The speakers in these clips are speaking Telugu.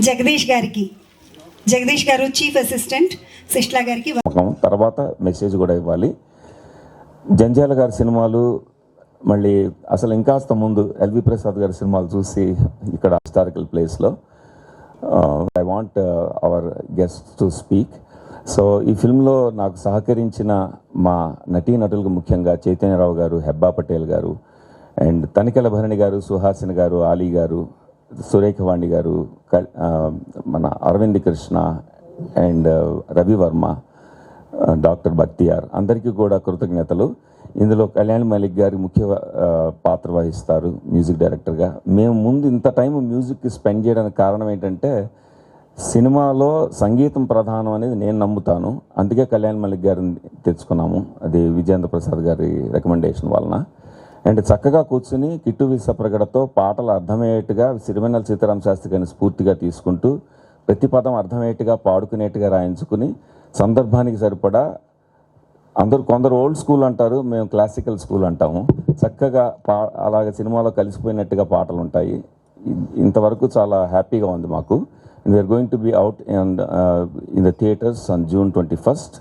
జగదీష్ గారు చీఫ్ అసిస్టెంట్ సిస్లా గారికి తర్వాత మెసేజ్ కూడా ఇవ్వాలి. జంజాల గారి సినిమాలు మళ్ళీ అసలు ఇంకాస్త ముందు ఎల్వి ప్రసాద్ గారి సినిమాలు చూసి ఇక్కడ హిస్టారికల్ ప్లేస్లో I want our guest to speak. So ఈ ఫిల్మ్లో నాకు సహకరించిన మా నటీనటులకు ముఖ్యంగా చైతన్యరావు గారు, హెబ్బా పటేల్ గారు, అండ్ తనికెల భరణి గారు, సుహాసిని గారు, ఆలీ గారు, సురేఖవాణి గారు, మన అరవింద్ కృష్ణ అండ్ రవివర్మ, డాక్టర్ బక్తియార్, అందరికీ కూడా కృతజ్ఞతలు. ఇందులో కళ్యాణ్ మలిక్ గారి ముఖ్య పాత్ర వహిస్తారు మ్యూజిక్ డైరెక్టర్గా. మేము ముందు ఇంత టైం మ్యూజిక్కి స్పెండ్ చేయడానికి కారణం ఏంటంటే సినిమాలో సంగీతం ప్రధానం అనేది నేను నమ్ముతాను. అందుకే కళ్యాణ్ మలిక్ గారిని తెచ్చుకున్నాము, అది విజేంద్ర ప్రసాద్ గారి రికమెండేషన్ వలన. అండ్ చక్కగా కూర్చుని కిట్టు విసప్రగడతో పాటలు అర్థమయ్యేట్టుగా సిరివెన్నెల సీతారామ శాస్త్రి గారిని స్ఫూర్తిగా తీసుకుంటూ ప్రతి పదం అర్థమయ్యేట్టుగా పాడుకునేట్టుగా రాయించుకుని సందర్భానికి సరిపడా కొందరు ఓల్డ్ స్కూల్ అంటారు, మేము క్లాసికల్ స్కూల్ అంటాము. చక్కగా అలాగే సినిమాలో కలిసిపోయినట్టుగా పాటలు ఉంటాయి. ఇంతవరకు చాలా హ్యాపీగా ఉంది మాకు. And we're going to be out in the theatres on June 21st.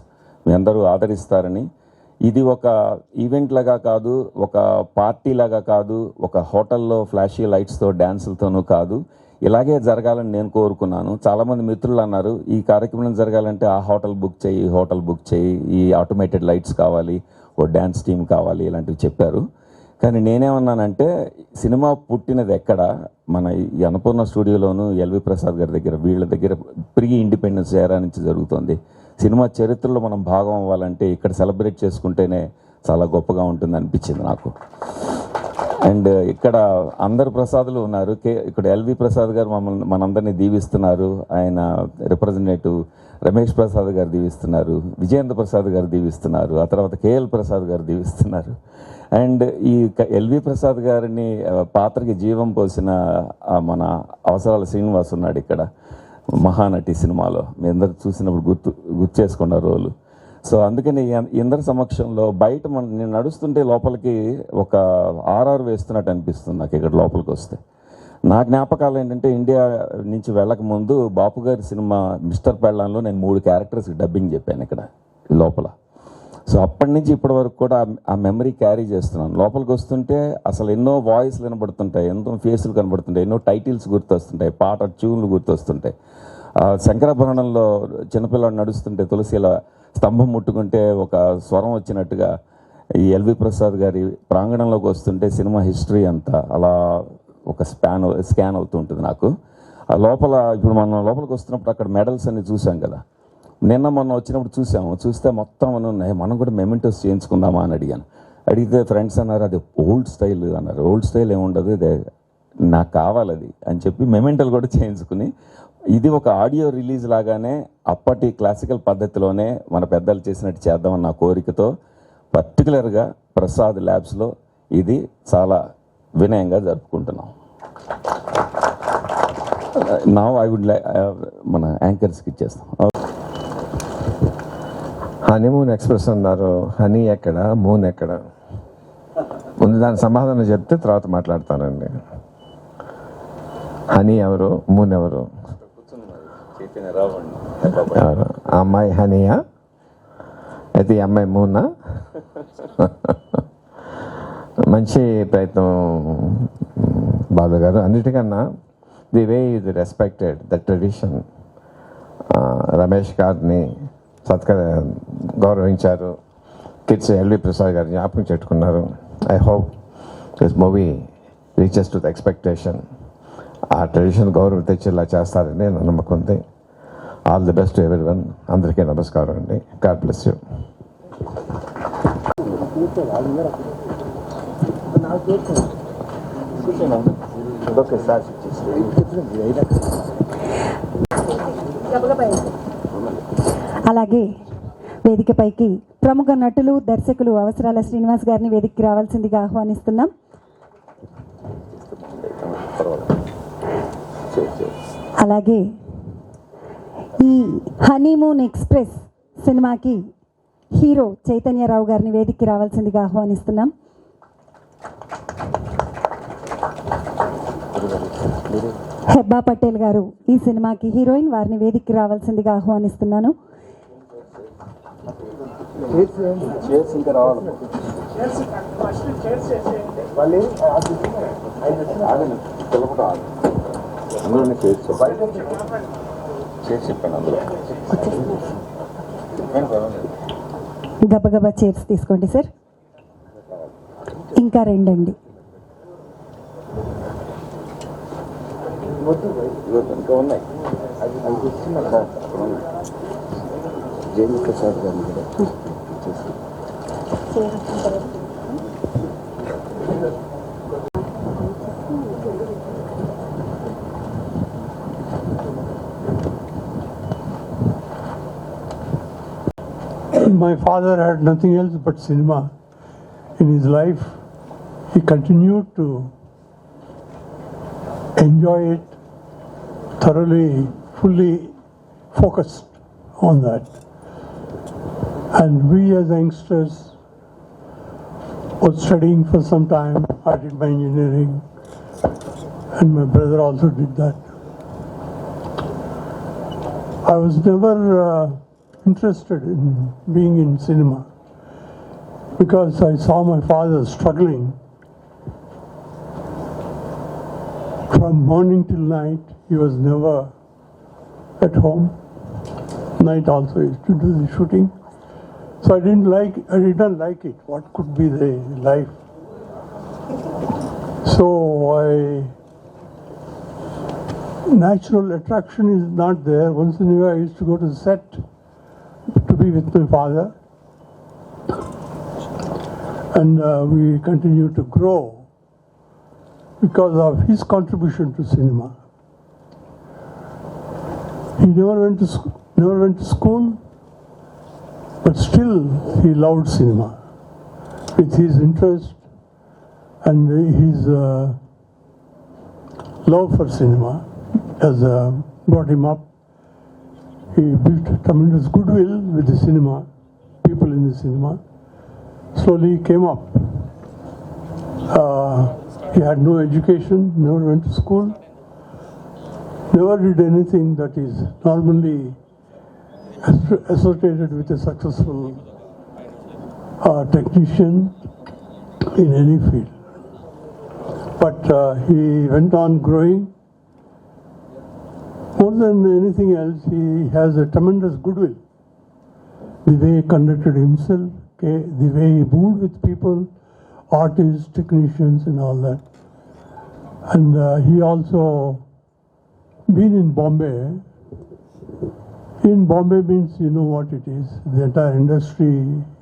మీ అందరూ ఆదరిస్తారని. ఇది ఒక ఈవెంట్ లాగా కాదు, ఒక పార్టీ లాగా కాదు, ఒక హోటల్లో ఫ్లాషీ లైట్స్తో డ్యాన్సులతోనూ కాదు. ఇలాగే జరగాలని నేను కోరుకున్నాను. చాలామంది మిత్రులు అన్నారు ఈ కార్యక్రమం జరగాలంటే ఆ హోటల్ బుక్ చేయి, హోటల్ బుక్ చేయి, ఈ ఆటోమేటెడ్ లైట్స్ కావాలి, ఓ డ్యాన్స్ టీమ్ కావాలి, ఇలాంటివి చెప్పారు. కానీ నేనేమన్నానంటే సినిమా పుట్టినది ఎక్కడ, మన ఈ అన్నపూర్ణ స్టూడియోలోను ఎల్వి ప్రసాద్ గారి దగ్గర, వీళ్ళ దగ్గర ప్రీ ఇండిపెండెన్స్ ఎరా నుంచి జరుగుతుంది. సినిమా చరిత్రలో మనం భాగం అవ్వాలంటే ఇక్కడ సెలబ్రేట్ చేసుకుంటేనే చాలా గొప్పగా ఉంటుంది అనిపించింది నాకు. అండ్ ఇక్కడ అందరు ప్రసాదులు ఉన్నారు. ఇక్కడ ఎల్వి ప్రసాద్ గారు మనందరినీ దీవిస్తున్నారు. ఆయన రిప్రజెంటేటివ్ రమేష్ ప్రసాద్ గారు దీవిస్తున్నారు, విజయేంద్ర ప్రసాద్ గారు దీవిస్తున్నారు, ఆ తర్వాత కేఎల్ ప్రసాద్ గారు దీవిస్తున్నారు. అండ్ ఈ ఎల్వి ప్రసాద్ గారిని పాత్రకి జీవం పోసిన మన అవసరాల శ్రీనివాస్ ఉన్నాడు ఇక్కడ, మహానటి సినిమాలో మీ అందరు చూసినప్పుడు గుర్తు చేసుకున్న రోలు. సో అందుకని ఇందరి సమక్షంలో బయట నేను నడుస్తుంటే లోపలికి ఒక ఆర్ఆర్ వేస్తున్నట్టు అనిపిస్తుంది నాకు ఇక్కడ లోపలికి వస్తే. నా జ్ఞాపకాలు ఏంటంటే ఇండియా నుంచి వెళ్ళక ముందు బాపు గారి సినిమా మిస్టర్ పెళ్ళాన్లో నేను 3 క్యారెక్టర్స్కి డబ్బింగ్ చెప్పాను ఇక్కడ లోపల. సో అప్పటి నుంచి ఇప్పటి వరకు కూడా ఆ మెమరీ క్యారీ చేస్తున్నాను. లోపలికి వస్తుంటే అసలు ఎన్నో వాయిస్లు కనబడుతుంటాయి, ఎంతో ఫేసులు కనబడుతుంటాయి, ఎన్నో టైటిల్స్ గుర్తొస్తుంటాయి, పాట ట్యూన్లు గుర్తొస్తుంటాయి. శంకరాభరణంలో చిన్నపిల్లడు నడుస్తుంటే తులసిల స్తంభం ముట్టుకుంటే ఒక స్వరం వచ్చినట్టుగా ఈ ఎల్వి ప్రసాద్ గారి ప్రాంగణంలోకి వస్తుంటే సినిమా హిస్టరీ అంతా అలా ఒక స్కాన్ అవుతూ ఉంటుంది నాకు. ఆ లోపల ఇప్పుడు మనం లోపలికి వస్తున్నప్పుడు అక్కడ మెడల్స్ అన్ని చూసాం కదా, నిన్న మొన్న వచ్చినప్పుడు చూస్తే మొత్తం ఉన్నాయి. మనం కూడా మెమెంటోస్ చేయించుకుందామా అని అడిగితే ఫ్రెండ్స్ అన్నారు అది ఓల్డ్ స్టైల్ అన్నారు. ఓల్డ్ స్టైల్ ఏముండదు, ఇదే నాకు కావాలి అది అని చెప్పి మెమెంటోలు కూడా చేయించుకుని ఇది ఒక ఆడియో రిలీజ్ లాగానే అప్పటి క్లాసికల్ పద్ధతిలోనే మన పెద్దలు చేసినట్టు చేద్దామన్న నా కోరికతో పర్టికులర్గా ప్రసాద్ ల్యాబ్స్లో ఇది చాలా వినయంగా జరుపుకుంటున్నాం. నా ఐ వుడ్ మన యాంకర్స్కి ఇచ్చేస్తాం. హనీమూన్ ఎక్స్ప్రెస్ అన్నారు, హనీ ఎక్కడ, మూన్ ఎక్కడ? ముందు దాని సమాధానం చెప్తే తర్వాత మాట్లాడతానండి. హనీ ఎవరు, మూన్ ఎవరు? ఆ అమ్మాయి హనీయా? అయితే ఈ అమ్మాయి మూనా? మంచి ప్రయత్నం బాలు గారు. అన్నిటికన్నా ది వే ఇది రెస్పెక్టెడ్ ద ట్రెడిషన్. రమేష్ గారిని గౌరవించారు, కిడ్స్ ఎల్వి ప్రసాద్ గారిని జ్ఞాపకం చెట్టుకున్నారు. I hope this movie reaches to the expectation. ఆ ట్రెడిషన్ గౌరవం తెచ్చేలా చేస్తారని నేను నమ్మకం ఉంది. All the best to everyone. అందరికీ నమస్కారం అండి. God bless you. అలాగే వేదికపైకి ప్రముఖ నటులు, దర్శకులు అవసరాల శ్రీనివాస్ గారిని వేదికకి రావాల్సిందిగా ఆహ్వానిస్తున్నాం. అలాగే ఈ హనీమూన్ ఎక్స్ప్రెస్ సినిమాకి హీరో చైతన్యరావు గారిని వేదికకి రావాల్సిందిగా ఆహ్వానిస్తున్నాం. హెబ్బా పటేల్ గారు ఈ సినిమాకి హీరోయిన్, వారిని వేదికకి రావాల్సిందిగా ఆహ్వానిస్తున్నాను. గబగబా చైర్స్ తీసుకోండి సార్. ఇంకా రెండండి. ఇంకా ఉన్నాయి. జేంద్ర ప్రసాద్ గారిని కూడా My father had nothing else but cinema in his life. He continued to enjoy it thoroughly, fully focused on that. And we as youngsters were studying for some time. I did my engineering and my brother also did that. I was never interested in being in cinema because I saw my father struggling from morning till night. He was never at home. Night also he used to do the shooting. So I didn't like it. What could be the life? So natural attraction is not there. Once in a while I used to go to the set to be with my father, and we continue to grow because of his contribution to cinema. He never went to school, but still he loved cinema with his interest and his love for cinema has brought him up. He built tremendous goodwill with the cinema, people in the cinema. Slowly he came up. He had no education, never went to school, never did anything that is normally associated with a successful technician in any field. But he went on growing. More than anything else, he has a tremendous goodwill. The way he conducted himself, the way he moved with people, artists, technicians and all that. And he also been in Bombay. In Bombay means you know what it is. The entire industry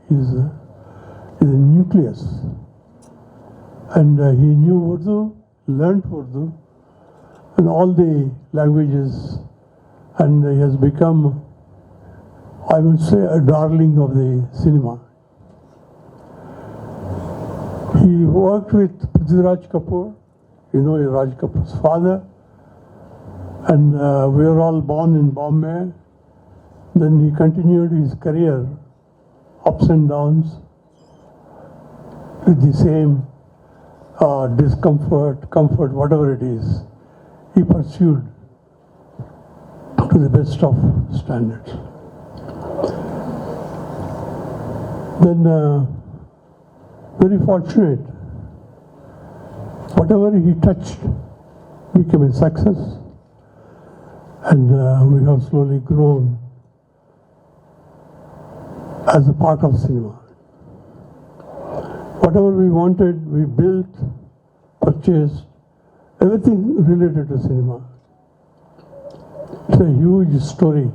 is a nucleus. And he knew Urdu, learned Urdu, and all the languages, and he has become, I would say, a darling of the cinema. He worked with Prithviraj Kapoor, you know Raj Kapoor's father, and we were all born in Bombay. Then he continued his career, ups and downs, with the same discomfort, comfort, whatever it is. He pursued to the best of standards. Then, very fortunate, whatever he touched became a success, and we have slowly grown as a part of cinema. Whatever we wanted, we built, purchased, everything related to cinema. It's a huge story,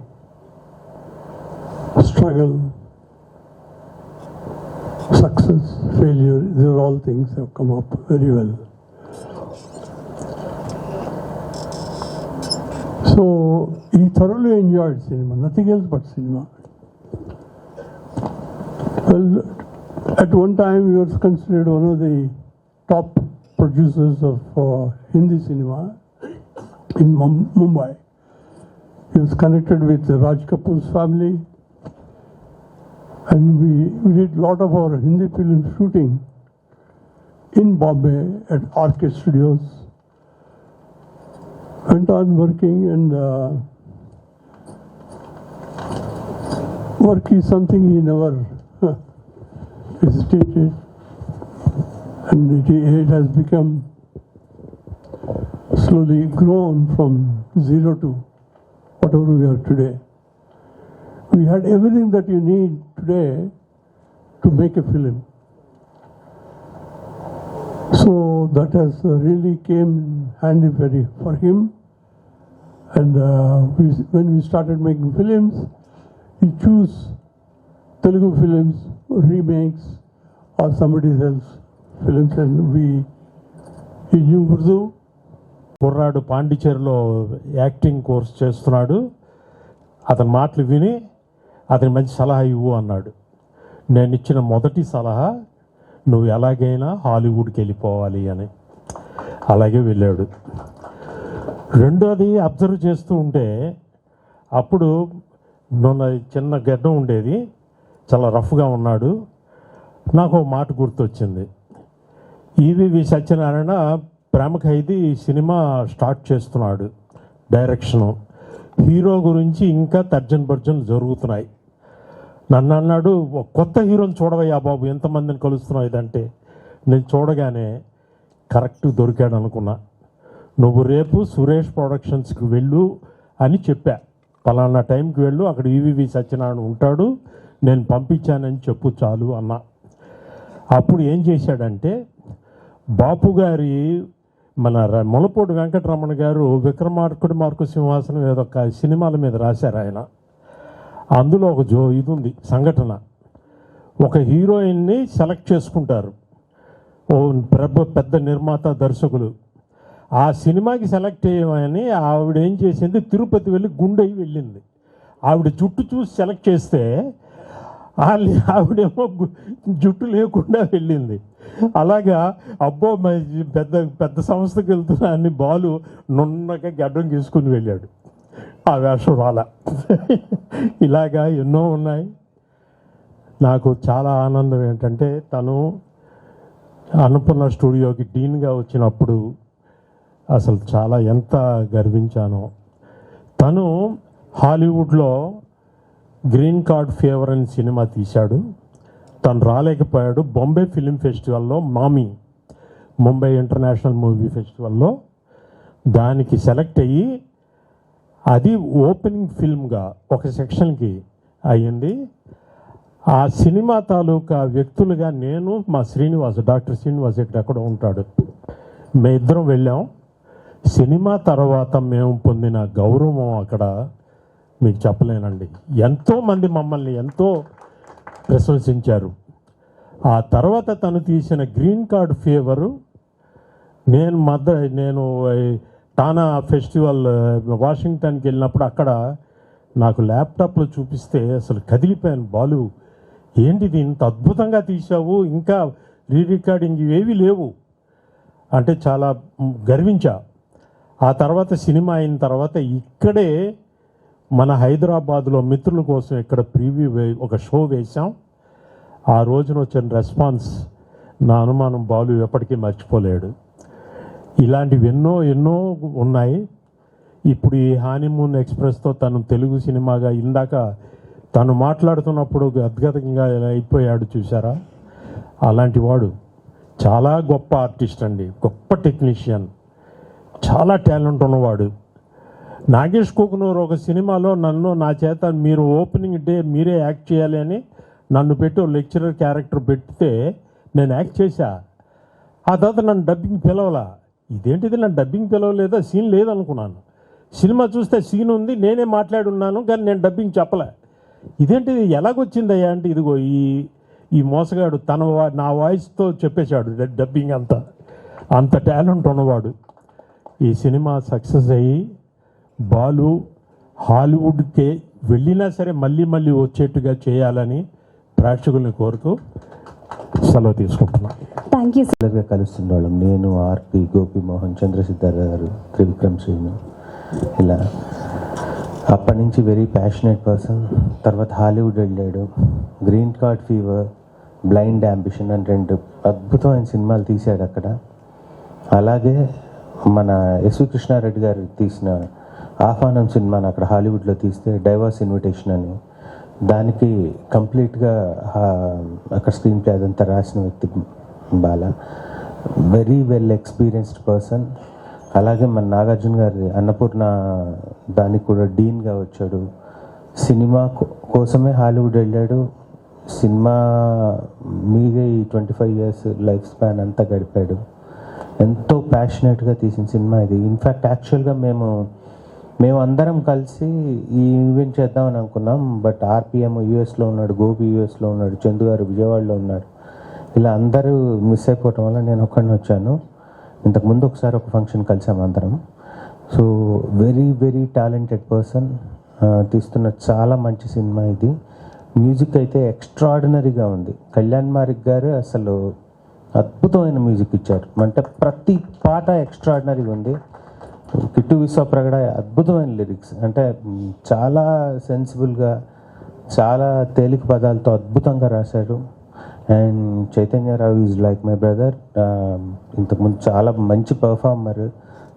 struggle, success, failure, these are all things that have come up very well. So he thoroughly enjoyed cinema, nothing else but cinema. Well, at one time he was considered one of the top producers of Hindi cinema in Mumbai. He was connected with Raj Kapoor's family, and we did a lot of our Hindi film shooting in Bombay at RK Studios. went on working, and work is something he never hesitated, and it has become slowly grown from zero to whatever we are today. We had everything that you need today to make a film. So that has really came handy very for him. And when we started making films, we choose Telugu films, remakes, or somebody else's films, and he knew Urdu. కుర్రాడు పాండిచేరిలో యాక్టింగ్ కోర్స్ చేస్తున్నాడు. అతని మాటలు విని అతని మంచి సలహా ఇవ్వు అన్నాడు. నేను ఇచ్చిన మొదటి సలహా, నువ్వు ఎలాగైనా హాలీవుడ్కి వెళ్ళిపోవాలి అని. అలాగే వెళ్ళాడు. రెండోది అబ్జర్వ్ చేస్తూ ఉంటే, అప్పుడు మొన్న చిన్న గడ్డం ఉండేది, చాలా రఫ్గా ఉన్నాడు. నాకు ఒక మాట గుర్తొచ్చింది. ఈవీవి సత్యనారాయణ ప్రేమ ఖైదీ సినిమా స్టార్ట్ చేస్తున్నాడు, డైరెక్షను. హీరో గురించి ఇంకా తర్జన్ భర్జన్ జరుగుతున్నాయి. నన్ను అన్నాడు, కొత్త హీరోని చూడవయ్యా బాబు, ఎంతమందిని కలుస్తున్నావు ఇదంటే. నేను చూడగానే కరెక్ట్ దొరికాడు అనుకున్నా. నువ్వు రేపు సురేష్ ప్రొడక్షన్స్కి వెళ్ళు అని చెప్పా. పలానా టైంకి వెళ్ళు, అక్కడ ఈవీవి సత్యనారాయణ ఉంటాడు, నేను పంపించానని చెప్పు చాలు అన్నా. అప్పుడు ఏం చేశాడంటే, బాపు గారి మన ములపూడి వెంకటరమణ గారు విక్రమార్కుడు మార్కు సింహాసనం ఏదో ఒక సినిమాల మీద రాశారు ఆయన. అందులో ఒక ఇది ఉంది సంఘటన. ఒక హీరోయిన్ని సెలెక్ట్ చేసుకుంటారు ఓ పెద్ద నిర్మాత దర్శకులు. ఆ సినిమాకి సెలెక్ట్ చేయమని ఆవిడ ఏం చేసింది, తిరుపతి వెళ్ళి గుండె వెళ్ళింది. ఆవిడ జుట్టు చూసి సెలెక్ట్ చేస్తే ఆవిడేమో జుట్టు లేకుండా వెళ్ళింది. అలాగా అబ్బో పెద్ద పెద్ద సంస్థకి వెళ్తున్నా అని బాలు నున్నగా గడ్డం తీసుకుని వెళ్ళాడు. ఆ వేషం రాలా. ఇలాగా ఎన్నో ఉన్నాయి. నాకు చాలా ఆనందం ఏంటంటే, తను అన్నపూర్ణ స్టూడియోకి డీన్గా వచ్చినప్పుడు అసలు చాలా ఎంత గర్వించానో. తను హాలీవుడ్లో గ్రీన్ కార్డ్ ఫీవర్ అని సినిమా తీశాడు. తను రాలేకపోయాడు. బాంబే ఫిలిం ఫెస్టివల్లో మామీ, ముంబై ఇంటర్నేషనల్ మూవీ ఫెస్టివల్లో దానికి సెలెక్ట్ అయ్యి, అది ఓపెనింగ్ ఫిల్మ్గా ఒక సెక్షన్కి అయ్యింది. ఆ సినిమా తాలూకా వ్యక్తులుగా నేను, మా శ్రీనివాస్, డాక్టర్ శ్రీనివాస్ ఎక్కడ ఉంటాడు, మేమిద్దరం వెళ్ళాం. సినిమా తర్వాత మేము పొందిన గౌరవం అక్కడ మీకు చెప్పలేనండి. ఎంతోమంది మమ్మల్ని ఎంతో ప్రశంసించారు. ఆ తర్వాత తను తీసిన గ్రీన్ కార్డ్ ఫీవరు, నేను టానా ఫెస్టివల్ వాషింగ్టన్కి వెళ్ళినప్పుడు అక్కడ నాకు ల్యాప్టాప్లో చూపిస్తే అసలు కదిలిపోయాను. బాలు, ఏంటిది ఇంత అద్భుతంగా తీసావు, ఇంకా రికార్డింగ్ ఇవేవి లేవు అంటే చాలా గర్వించా. ఆ తర్వాత సినిమా అయిన తర్వాత ఇక్కడే మన హైదరాబాద్లో మిత్రుల కోసం ఇక్కడ ప్రీవ్యూ ఒక షో వేశాం. ఆ రోజున వచ్చిన రెస్పాన్స్ నా అనుమానం బాలు ఎప్పటికీ మర్చిపోలేడు. ఇలాంటివి ఎన్నో ఎన్నో ఉన్నాయి. ఇప్పుడు ఈ హనీమూన్ ఎక్స్ప్రెస్తో తను తెలుగు సినిమాగా ఇందాక తను మాట్లాడుతున్నప్పుడు అద్భుతంగా అయిపోయాడు చూసారా. అలాంటి వాడు చాలా గొప్ప ఆర్టిస్ట్ అండి, గొప్ప టెక్నీషియన్, చాలా టాలెంట్ ఉన్నవాడు. నాగేష్ కుకునూర్ ఒక సినిమాలో నా చేత మీరు ఓపెనింగ్ డే మీరే యాక్ట్ చేయాలి అని నన్ను పెట్టి లెక్చరర్ క్యారెక్టర్ పెడితే నేను యాక్ట్ చేశా. ఆ తర్వాత నన్ను డబ్బింగ్ పిలవలా. ఇదేంటిది, నన్ను డబ్బింగ్ పిలవలేదా, సీన్ లేదనుకున్నాను. సినిమా చూస్తే సీన్ ఉంది, నేనే మాట్లాడున్నాను, కానీ నేను డబ్బింగ్ చెప్పలే. ఇదేంటిది, ఎలాగొచ్చిందయ్యా అంటే, ఇదిగో ఈ మోసగాడు నా వాయిస్తో చెప్పేశాడు డబ్బింగ్ అంతా. అంత టాలెంట్ ఉన్నవాడు. ఈ సినిమా సక్సెస్ అయ్యి బాలు హాలీవుడ్కే వెళ్ళినా సరే మళ్ళీ మళ్ళీ వచ్చేట్టుగా చేయాలని ప్రేక్షకుల్ని కోరుతూ సెలవు తీసుకుంటున్నాను. Thank you. కలుస్తుండేవాళ్ళం. నేను, ఆర్పి, గోపి మోహన్, చంద్రసిద్ధార్ గారు, త్రివిక్రమ్ శ్రీను, ఇలా. అప్పటి నుంచి వెరీ ప్యాషనేట్ పర్సన్. తర్వాత హాలీవుడ్ వెళ్ళాడు. Green card fever, blind ambition అని 2 అద్భుతమైన సినిమాలు తీశాడు అక్కడ. అలాగే మన ఎస్వి కృష్ణారెడ్డి గారు తీసిన ఆహ్వానం సినిమాని అక్కడ హాలీవుడ్లో తీస్తే డైవర్స్ ఇన్విటేషన్ అని, దానికి కంప్లీట్గా అక్కడ స్క్రీన్ ప్లే అదంతా రాసిన వ్యక్తి Bala. Very well experienced person. అలాగే మన నాగార్జున గారి అన్నపూర్ణ దానికి కూడా డీన్గా వచ్చాడు. సినిమా కోసమే హాలీవుడ్ వెళ్ళాడు. సినిమా మీదే ఈ 25 years లైఫ్ స్పాన్ అంతా గడిపాడు. ఎంతో ప్యాషనేట్గా తీసిన సినిమా ఇది. ఇన్ఫ్యాక్ట్ యాక్చువల్గా మేము అందరం కలిసి ఈ ఈవెంట్ చేద్దామని అనుకున్నాం. బట్ ఆర్పిఎం యూఎస్లో ఉన్నాడు, గోపి యూఎస్లో ఉన్నాడు, చందు గారు విజయవాడలో ఉన్నారు. ఇలా అందరూ మిస్ అయిపోవటం వల్ల నేను ఒక్కడిని వచ్చాను. ఇంతకుముందు ఒకసారి ఒక ఫంక్షన్ కలిసాం అందరం. So very very talented person. తీస్తున్న చాలా మంచి సినిమా ఇది. మ్యూజిక్ అయితే ఎక్స్ట్రాడినరీగా ఉంది. కళ్యాణ్ మారిక్ గారు అసలు అద్భుతమైన మ్యూజిక్ ఇచ్చారు. అంటే ప్రతి పాట ఎక్స్ట్రాడినరీగా ఉంది. కిట్టు విశ్వప్రగడ అద్భుతమైన లిరిక్స్, అంటే చాలా సెన్సిబుల్గా చాలా తేలిక పదాలతో అద్భుతంగా రాశారు. And Chaitanya Rao is like my brother. ఇంతకుముందు చాలా మంచి పర్ఫార్మర్.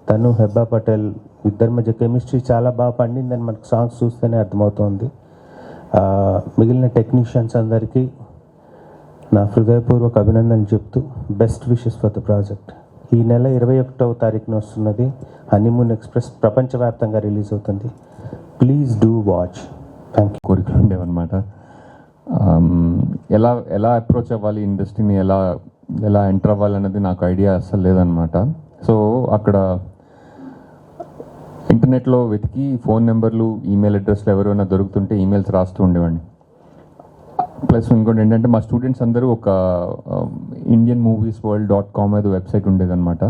తను హెబ్బా పటేల్ ఇద్దరి మధ్య కెమిస్ట్రీ చాలా బాగా పండిందని మనకు సాంగ్స్ చూస్తేనే అర్థమవుతోంది. మిగిలిన టెక్నీషియన్స్ అందరికీ నా హృదయపూర్వక అభినందనలు చెప్తూ best wishes for the project. ఈ నెల 21వ తారీఖున వస్తున్నది హనీమూన్ ఎక్స్ప్రెస్. ప్రపంచవ్యాప్తంగా రిలీజ్ అవుతుంది. Please do watch. Thank you. కోరికలు ఉండేవన్నమాట. ఎలా అప్రోచ్ అవ్వాలి, ఇండస్ట్రీని ఎలా ఎంటర్ అవ్వాలి అన్నది నాకు ఐడియా అస్సలు లేదనమాట. సో అక్కడ ఇంటర్నెట్లో వెతికి ఫోన్ నెంబర్లు, ఈమెయిల్ అడ్రస్లు ఎవరైనా దొరుకుతుంటే ఈమెయిల్స్ రాస్తూ ఉండేవాడిని. ప్లస్ ఇంకోటి ఏంటంటే మా స్టూడెంట్స్ అందరూ ఒక indianmoviesworld.com ఏదో వెబ్సైట్ ఉండేదన్నమాట.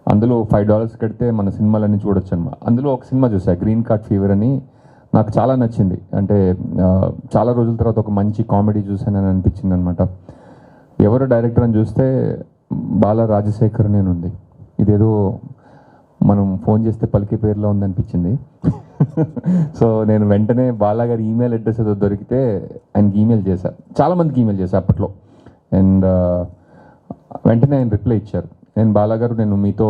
అందులో $5 కడితే మన సినిమాలన్నీ చూడొచ్చు అనమాట. అందులో ఒక సినిమా చూసా, గ్రీన్ కార్డ్ ఫీవర్ అని. నాకు చాలా నచ్చింది. అంటే చాలా రోజుల తర్వాత ఒక మంచి కామెడీ చూసానని అనిపించింది అనమాట. ఎవరో డైరెక్టర్ అని చూస్తే బాలా రాజశేఖర్ నేను ఉంది. ఇదేదో మనం ఫోన్ చేస్తే పలికే పేరులో ఉందనిపించింది. సో నేను వెంటనే బాలా గారి ఈమెయిల్ అడ్రస్ ఏదో దొరికితే ఆయనకి ఈమెయిల్ చేశాను. చాలామందికి ఈమెయిల్ చేశాను అప్పట్లో. అండ్ వెంటనే ఆయన రిప్లై ఇచ్చారు. నేను బాలా గారు, నేను మీతో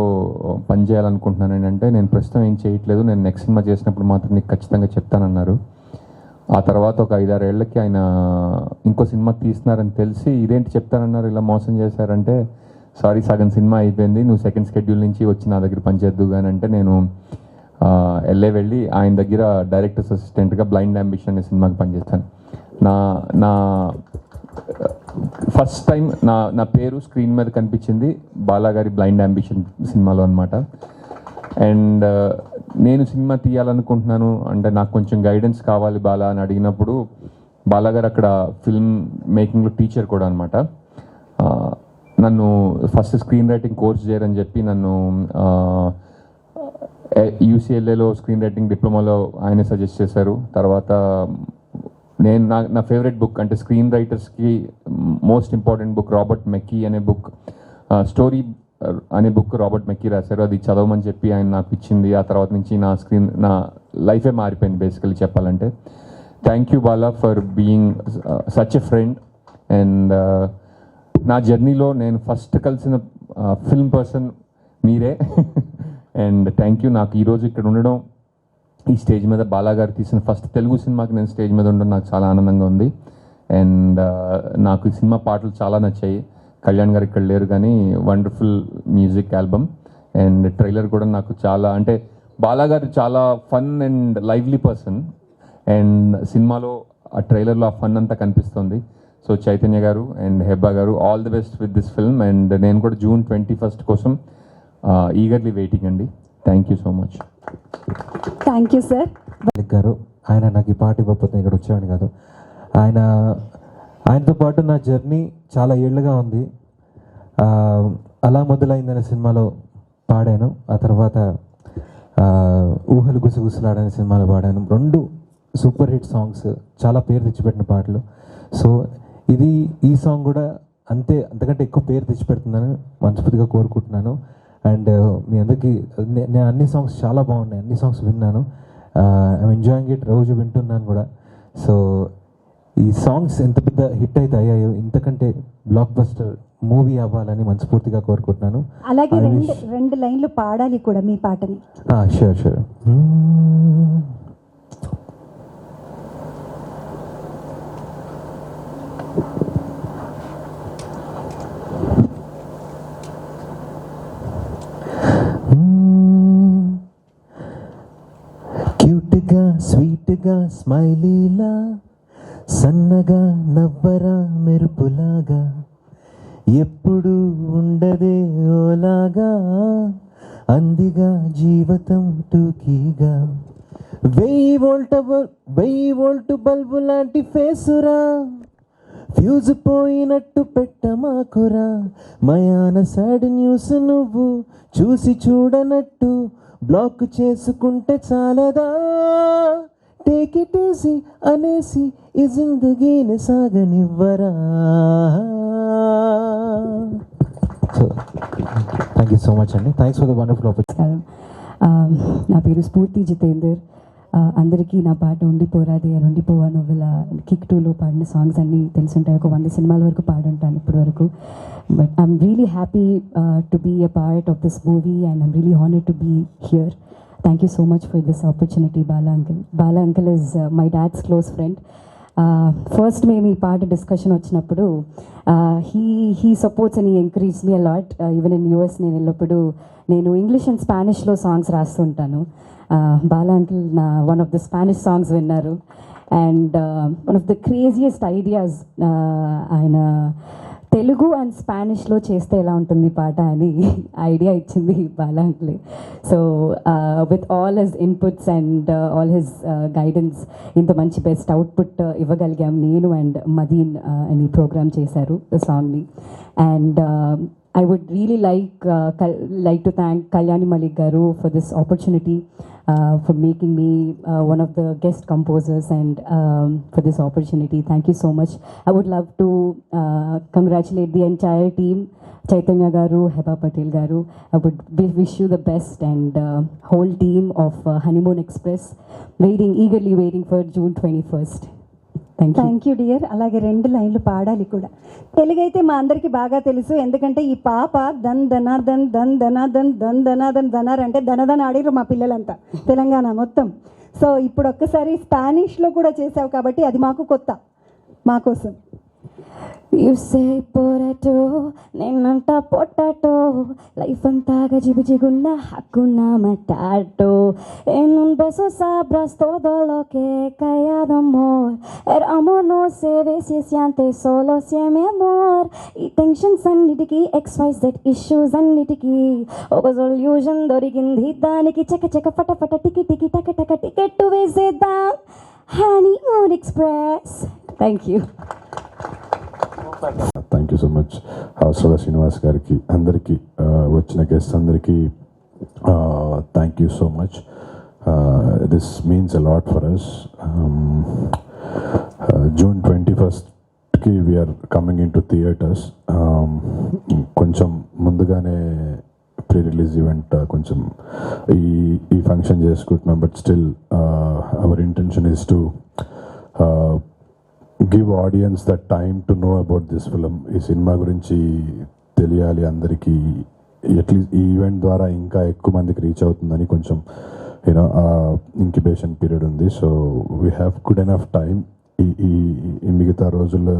పని చేయాలనుకుంటున్నాను ఏంటంటే, నేను ప్రస్తుతం ఏం చేయట్లేదు, నేను నెక్స్ట్ సినిమా చేసినప్పుడు మాత్రం నీకు ఖచ్చితంగా చెప్తానన్నారు. ఆ తర్వాత ఒక 5-6 ఏళ్ళకి ఆయన ఇంకో సినిమా తీస్తున్నారని తెలిసి, ఇదేంటి చెప్తానన్నారు, ఇలా మోసం చేశారంటే, సారీ సగం సినిమా అయిపోయింది, నువ్వు సెకండ్ షెడ్యూల్ నుంచి వచ్చి నా దగ్గర పనిచేద్దు కానీ అంటే, నేను LA వెళ్ళి ఆయన దగ్గర డైరెక్టర్స్ అసిస్టెంట్గా బ్లైండ్ అంబిషన్ అనే సినిమాకి పనిచేస్తాను. నా ఫస్ట్ టైం నా పేరు స్క్రీన్ మీద కనిపించింది బాలాగారి బ్లైండ్ అంబిషన్ సినిమాలో అనమాట. అండ్ నేను సినిమా తీయాలనుకుంటున్నాను అంటే నాకు కొంచెం గైడెన్స్ కావాలి బాలా అని అడిగినప్పుడు, బాలాగారు అక్కడ ఫిల్మ్ మేకింగ్లో టీచర్ కూడా అనమాట. నన్ను ఫస్ట్ స్క్రీన్ రైటింగ్ కోర్స్ చేయరని చెప్పి నన్ను UCLAలో స్క్రీన్ రైటింగ్ డిప్లొమాలో ఆయనే సజెస్ట్ చేశారు. తర్వాత నేను నా ఫేవరెట్ బుక్ అంటే స్క్రీన్ రైటర్స్కి most important book Robert McKee అనే బుక్, స్టోరీ అనే బుక్ రాబర్ట్ మెక్కీ రాశారు. అది చదవమని చెప్పి ఆయన నాకు ఇచ్చింది. ఆ తర్వాత నుంచి నా లైఫే మారిపోయింది బేసికలీ చెప్పాలంటే. Thank you Bala for being such a friend. And నా జర్నీలో నేను ఫస్ట్ కలిసిన ఫిల్మ్ పర్సన్ మీరే. And thank you. నాకు ఈరోజు ఇక్కడ ఉండడం, ఈ స్టేజ్ మీద బాలాగారు తీసిన ఫస్ట్ తెలుగు సినిమాకి నేను స్టేజ్ మీద ఉండడం నాకు చాలా ఆనందంగా ఉంది. అండ్ నాకు ఈ సినిమా పాటలు చాలా నచ్చాయి. కళ్యాణ్ గారు ఇక్కడ లేరు కానీ wonderful music album. And trailer కూడా నాకు చాలా, అంటే బాలాగారు చాలా fun and lively person. And సినిమాలో ఆ ట్రైలర్లో ఆ ఫన్ అంతా కనిపిస్తుంది. సో చైతన్య గారు అండ్ హెబ్బా గారు, all the best with this film. And నేను కూడా June 21 కోసం ఈగర్లీ వెయిటింగ్ అండి. Thank you so much. Thank you sir. గారు, ఆయన నాకు ఈ పాట ఇవ్వకపోతే ఇక్కడ వచ్చేవాడిని కాదు. ఆయనతో పాటు నా జర్నీ చాలా ఏళ్ళుగా ఉంది. అలా మొదలైందనే సినిమాలో పాడాను. ఆ తర్వాత ఊహలు గుసగుసలాడనే సినిమాలో పాడాను. 2 సూపర్ హిట్ సాంగ్స్, చాలా పేరు తెచ్చిపెట్టిన పాటలు. సో ఈ సాంగ్ కూడా అంతకంటే ఎక్కువ పేరు తెచ్చిపెడుతుందని మనస్ఫూర్తిగా కోరుకుంటున్నాను. అండ్ మీ అందరికీ నేను అన్ని సాంగ్స్ చాలా బాగున్నాయి, అన్ని సాంగ్స్ విన్నాను. ఐఎమ్ ఎంజాయింగ్ ఇట్, రోజు వింటున్నాను కూడా. సో ఈ సాంగ్స్ ఎంత పెద్ద హిట్ అయితే అయ్యాయో ఇంతకంటే బ్లాక్ బస్టర్ మూవీ అవ్వాలని మనస్ఫూర్తిగా కోరుకుంటున్నాను. అలాగే రెండు లైన్లు పాడాలి కూడా మీ పాటని. Sure sure. క్యూట్గా స్వీట్గా స్మైలీలా సన్నగా నవ్వరా మెరుపులాగా ఎప్పుడు ఉండదే ఓలాగా అందిగా జీవితం టూకీగా 1000 వోల్ట్ బల్బు లాంటి ఫేసురా ఫ్యూజ్ పోయినట్టు పెట్టమాకురా మయాన సాడ్ న్యూస్ నువ్వు చూసి చూడనట్టు బ్లాక్ చేసుకుంటే చాలదా టేక్ ఇట్ ఈజీ అనేసి ఈ జిందగీని సాగనివ్వరా. So thank you so much అండి. Thanks for the wonderful opportunity. నా పేరు స్ఫూర్తి జితేందర్. అందరికీ నా పాట ఉండిపోరాది అని ఉండిపోవా నొవ్వెల కిక్ 2లో పాడిన సాంగ్స్ అన్నీ తెలుసుంటాయి. ఒక 100 సినిమాల వరకు పాడుంటాను ఇప్పటి వరకు. But I'm really happy to be a part of this movie and I'm really honoured to be here. Thank you so much for this opportunity, Bala Uncle. Bala Uncle is my dad's close friend. First మేము ఈ పాట డిస్కషన్ వచ్చినప్పుడు he supports and he encourages me a lot. Even in US నేను వెళ్ళినప్పుడు నేను ఇంగ్లీష్ అండ్ స్పానిష్లో సాంగ్స్ రాస్తుంటాను. Bala Uncle నా one of the Spanish songs విన్నారు. And one of the craziest ideas ఆయన తెలుగు అండ్ స్పానిష్లో చేస్తే ఎలా ఉంటుంది పాట అని ఐడియా ఇచ్చింది బాలా అంకులే. So with all his inputs and all his guidance ఇంత మంచి బెస్ట్ అవుట్పుట్ ఇవ్వగలిగాం నేను అండ్ మదీన్ అని ప్రోగ్రామ్ చేశారు సాంగ్ని. And I would really like to thank Kalyani Malik Garu for this opportunity, for making me one of the guest composers and for this opportunity. Thank you so much. I would love to congratulate the entire team, Chaitanya Garu, Heba Patel Garu. I would wish you the best and whole team of Honeymoon Express, eagerly waiting for June 21st. Thank you dear. అలాగే 2 లైన్లు పాడాలి కూడా. తెలుగు అయితే మా అందరికీ బాగా తెలుసు, ఎందుకంటే ఈ పాప దన్ ధనార్దన్ దన్ ధనార్దన్ దన్ ధనార్దన్ ధనార్ అంటే ధనధన ఆడిరు మా పిల్లలంతా తెలంగాణ మొత్తం. సో ఇప్పుడు ఒక్కసారి స్పానిష్లో కూడా చేసావు కాబట్టి అది మాకు కొత్త, మా కోసం. You say potato, nenanta potato, life anta gajibijiguna hakuna matata. En un beso sabrás todo lo que he callado, amor. El amor no se ve si siente, solo si hay mi amor. Y tensions annitiki, XYZ issues annitiki. Oka solution dorigindi daniki, cheka cheka fata fata tiki tiki taka taka ticket to visit the Honeymoon Express. Thank you. Thank you so much Avasarala Srinivas గారికి, అందరికీ వచ్చిన గెస్ట్ అందరికీ thank you so much. This means a lot for us. June 21st we're coming in to theatres. కొంచెం ముందుగానే ప్రీ రిలీజ్ ఈవెంట్ కొంచెం ఈ ఫంక్షన్ చేసుకుంటున్నాం. But still our intention is to give audience the time to know about this film. ఈ సినిమా గురించి తెలియాలి అందరికీ. అట్లీస్ట్ ఈ ఈవెంట్ ద్వారా ఇంకా ఎక్కువ మందికి రీచ్ అవుతుందని కొంచెం యూనో ఇంక్యుబేషన్ పీరియడ్ ఉంది. So we have good enough time. ఈ మిగతా రోజుల్లో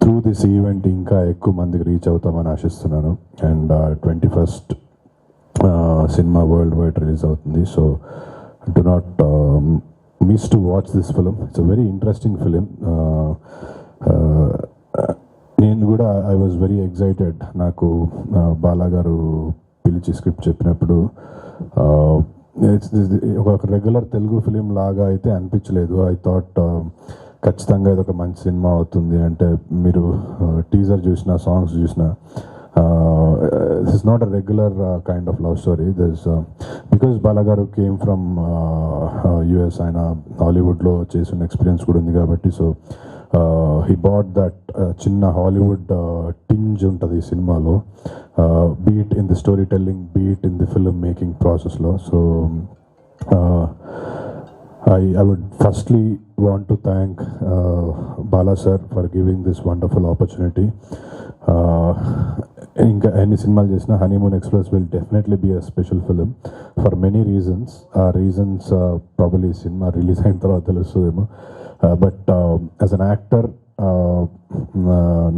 త్రూ దిస్ ఈవెంట్ ఇంకా ఎక్కువ మందికి రీచ్ అవుతామని ఆశిస్తున్నాను. And 21st cinema world wide release అవుతుంది. So do not miss to watch this film. It's a very interesting film. నేను కూడా ఐ వాజ్ వెరీ ఎక్సైటెడ్. నాకు బాలా గారు పిలిచి స్క్రిప్ట్ చెప్పినప్పుడు ఒక రెగ్యులర్ తెలుగు ఫిలిం లాగా అయితే అనిపించలేదు. ఐ థాట్ ఖచ్చితంగా ఇది ఒక మంచి సినిమా అవుతుంది. అంటే మీరు టీజర్ చూసిన, సాంగ్స్ చూసిన, this is not a regular kind of love story. There's because Balagaru came from US and Hollywood lo chesuna experience kuda undi kabatti, so he bought that chinna Hollywood tinge untadi cinema lo, be it in the storytelling, be it in the film making process lo. So I would firstly want to thank Bala sir for giving this wonderful opportunity. ఇంకా ఎన్ని సినిమాలు చేసినా Honeymoon Express will definitely be a special film for many reasons. ఆ రీజన్స్ ప్రాబబ్లీ సినిమా రిలీజ్ అయిన తర్వాత తెలుస్తుందేమో. బట్ యాజ్ అన్ యాక్టర్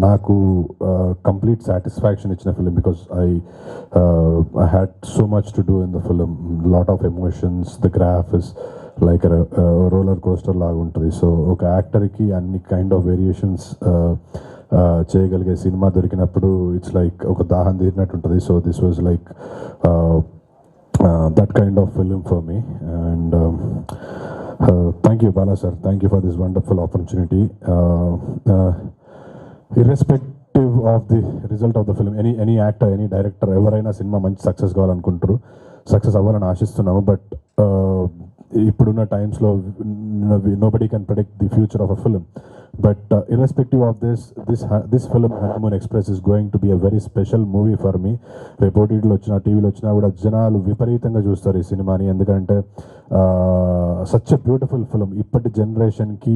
నాకు కంప్లీట్ సాటిస్ఫాక్షన్ ఇచ్చిన film because I had so much to do in the film. Lot of emotions, the graph is like roller coaster లాగా ఉంటుంది. సో ఒక యాక్టర్కి అన్ని కైండ్ ఆఫ్ వేరియేషన్స్ చేయగలిగే సినిమా దొరికినప్పుడు ఇట్స్ లైక్ ఒక దాహం తీరినట్టు ఉంటుంది. So this was like that kind of film for me. And thank you Bala sir, thank you for this wonderful opportunity. Irrespective of the result of the film, any actor, any director ఎవరైనా సినిమా మంచి సక్సెస్ కావాలనుకుంటారు, సక్సెస్ అవ్వాలని ఆశిస్తున్నాము. బట్ ఇప్పుడున్న టైమ్స్లో nobody can predict the future of a film. But irrespective of this film, Honeymoon Express is going to be a very special movie for me. రిపోర్టెడ్లో వచ్చినా, టీవీలో వచ్చినా కూడా జనాలు విపరీతంగా చూస్తారు ఈ సినిమాని. ఎందుకంటే సచ్ ఎ బ్యూటిఫుల్ ఫిలిం. ఇప్పటి జనరేషన్కి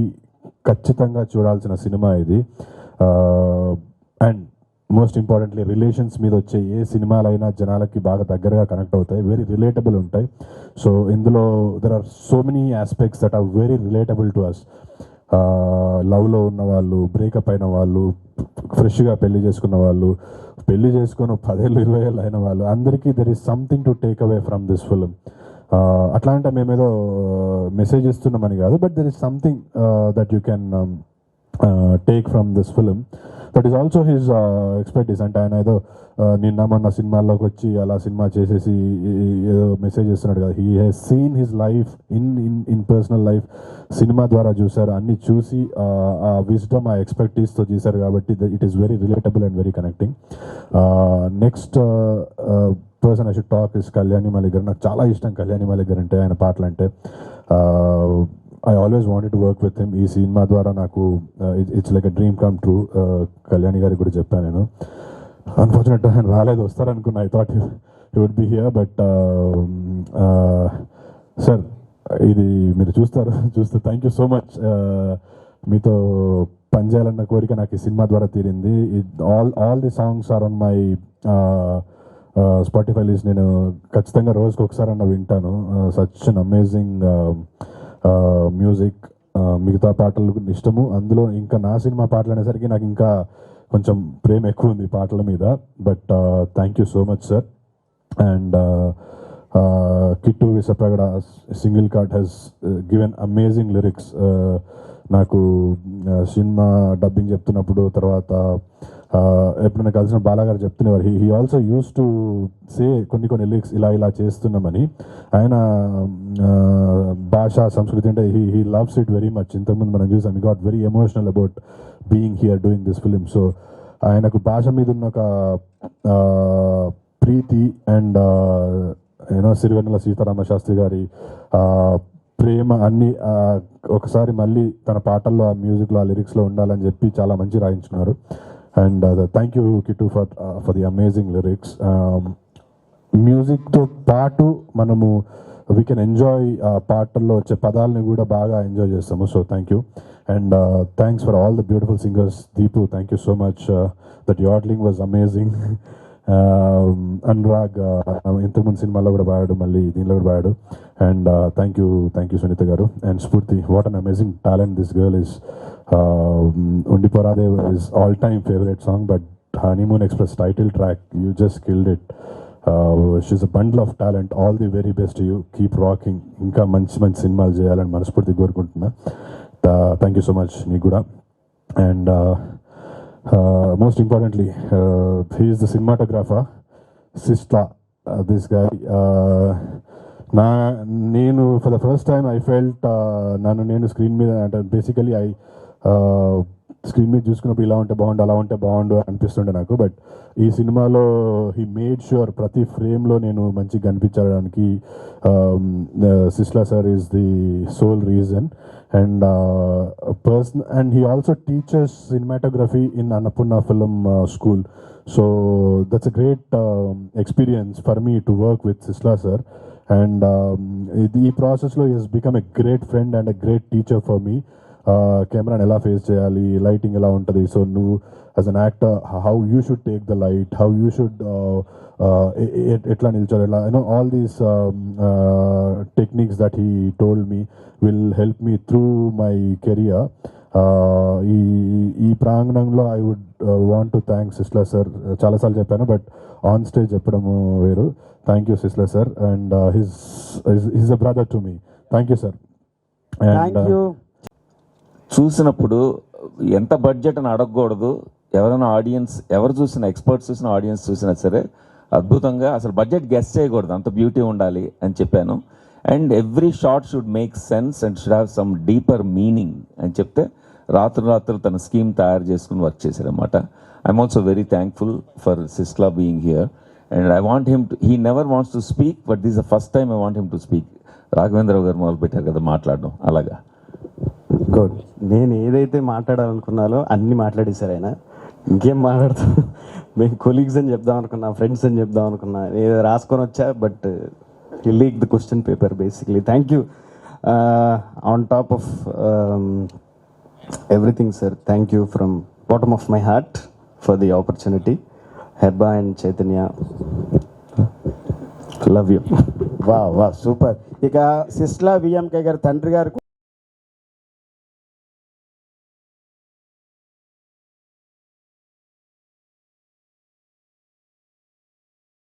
ఖచ్చితంగా చూడాల్సిన సినిమా ఇది. అండ్ మోస్ట్ ఇంపార్టెంట్లీ రిలేషన్స్ మీద వచ్చే ఏ సినిమాలైనా జనాలకి బాగా దగ్గరగా కనెక్ట్ అవుతాయి, వెరీ రిలేటబుల్ ఉంటాయి. సో ఇందులో there are so many aspects that are very relatable to us. లవ్లో ఉన్న వాళ్ళు, బ్రేకప్ అయిన వాళ్ళు, ఫ్రెష్గా పెళ్లి చేసుకున్న వాళ్ళు, పెళ్లి చేసుకుని 10 ఏళ్ళు 20 ఏళ్ళు అయిన వాళ్ళు, అందరికీ there is something to take away from this film. అట్లా అంటే మేమేదో మెసేజ్ ఇస్తున్నామని కాదు, but there is something that you can take from this film. That is also his expertise. అంటే ఆయన ఏదో నిన్న మొన్న సినిమాల్లోకి వచ్చి అలా సినిమా చేసేసి ఏదో మెసేజ్ ఇస్తున్నాడు కదా. He has seen his life in personal life. Cinema ద్వారా చూశారు, అన్ని చూసి ఆ విజ్డమ్, ఆ ఎక్స్పర్టీస్తో చేశారు. కాబట్టి it is very relatable and very connecting. Next person I should talk is Kalyani Malik గారు. నాకు చాలా ఇష్టం కళ్యాణి మాలిక్ గారు అంటే, ఆయన పాటలు అంటే. I always wanted to work with him. ఈ సినిమా ద్వారా నాకు it's like a dream come true. Kalyani గారికి కూడా చెప్పాను నేను. అన్ఫార్చునేట్ ఆయన రాలేదు, వస్తారనుకున్నా. I thought he would be here. But sir, ఇది మీరు చూస్తే థ్యాంక్ యూ సో మచ్. మీతో పనిచేయాలన్న కోరిక నాకు ఈ సినిమా ద్వారా తీరింది. All the songs are on my Spotify list. నేను ఖచ్చితంగా రోజుకి ఒకసారి అన్న వింటాను. Such an amazing music. మిగతా పాటలు ఇష్టము, అందులో ఇంకా నా సినిమా పాటలు అనేసరికి నాకు ఇంకా కొంచెం ప్రేమ ఎక్కువ ఉంది పాటల మీద. But thank you so much sir. And Kittu Vissapragada single card has given amazing lyrics. నాకు సినిమా డబ్బింగ్ చెప్తున్నప్పుడు, తర్వాత ఎప్పుడైనా కలిసిన బాలాగారు చెప్తున్నవారు, he also used to say కొన్ని లిరిక్స్ ఇలా చేస్తున్నామని. ఆయన భాష, సంస్కృతి అంటే he loves it very much. ఇంతకుముందు మనం చూసాం, he got very emotional about being here doing this film. So ఆయనకు భాష మీద ఉన్న ఒక ప్రీతి అండ్ సిరివెన్నెల సీతారామ శాస్త్రి గారి ప్రేమ అన్ని ఒకసారి మళ్ళీ తన పాటల్లో, ఆ మ్యూజిక్లో, ఆ లిరిక్స్లో ఉండాలని చెప్పి చాలా మంచి రాయించుకున్నారు. And thank you Kittu for the amazing lyrics. మ్యూజిక్తో పాటు మనము వీ కెన్ ఎంజాయ్ పాటల్లో వచ్చే పదాలని కూడా బాగా ఎంజాయ్ చేస్తాము. So thank you. And thanks for all the beautiful singers. Deepu, thank you so much. That yodelling was amazing. Anurag ఇంతకుముందు సినిమాలో కూడా పాడాడు, మళ్ళీ దీనిలో కూడా పాడాడు. And thank you Sunitha garu. And Spoorthi, what an amazing talent this girl is. Undiporaade is all time favourite song, but honeymoon express title track, you just killed it. She's a bundle of talent. All the very best you. Keep rocking. ఇంకా మంచి సినిమాలు చేయాలని మనస్ఫూర్తి కోరుకుంటున్నా. థ్యాంక్ యూ సో మచ్ నీకు కూడా. And most importantly, he is the cinematographer, Sistla, this guy. నేను for the first time I felt నేను స్క్రీన్ మీద, అంటే బేసికలీ స్క్రీన్ మీద చూసుకున్నప్పుడు ఇలా ఉంటే బాగుండు, అలా ఉంటే బాగుండు అనిపిస్తుండే నాకు. బట్ ఈ సినిమాలో హీ మేడ్ ష్యూర్ ప్రతి ఫ్రేమ్లో నేను మంచిగా కనిపించడానికి సిస్లా sir is the sole reason. And and he also teaches cinematography in Annapurna Film School. So that's a great experience for me to work with Sisla sir. And ఈ ప్రాసెస్లో is become a great friend and a great teacher for me. కెమెరాని ఎలా ఫేస్ చేయాలి, లైటింగ్ ఎలా ఉంటుంది, సో నువ్వు as an actor how you should take the light, how you should ఎట్లా నిల్చోరు, ఎలా all these techniques that he told me will help me through my career. ఈ ప్రాంగణంలో I would want to thank Sisla sir. చాలాసార్లు చెప్పాను బట్ ఆన్ స్టేజ్ చెప్పడము వేరు. Thank you Sisla sir, and his a brother to me. Thank you sir. And చూసినప్పుడు ఎంత బడ్జెట్ అని అడగకూడదు. ఎవరైనా ఆడియన్స్, ఎవరు చూసిన ఎక్స్పర్ట్స్ చూసిన ఆడియన్స్ చూసినా సరే అద్భుతంగా, అసలు బడ్జెట్ గెస్ చేయకూడదు, అంత బ్యూటీ ఉండాలి అని చెప్పాను. And every shot should make sense and should have some deeper meaning అని చెప్తే రాత్రులు తన స్కీమ్ తయారు చేసుకుని వర్క్ చేశారనమాట. I'm also very thankful for Sisla being here. And I want him to, he never wants to speak but this the first time I want him to speak. Raghavendra Rao గారు మొదలు పెట్టారు కదా మాట్లాడడం, అలాగా. గుడ్. నేను ఏదైతే మాట్లాడాలనుకున్నానో అన్ని మాట్లాడేశారు ఆయన. ఇంకేం మాట్లాడుతాం, మేము కొలీగ్స్ అని చెప్దాం అనుకున్నా, ఫ్రెండ్స్ అని చెప్దాం అనుకున్నా, ఏదో రాసుకొని వచ్చా but he leaked the question paper basically. Thank you. On top of everything, sir, thank you from bottom of my heart for the opportunity. Heba and Chaitanya, love you. వా సూపర్. ఇక సిస్లా విఎంకే గారి తండ్రి గారు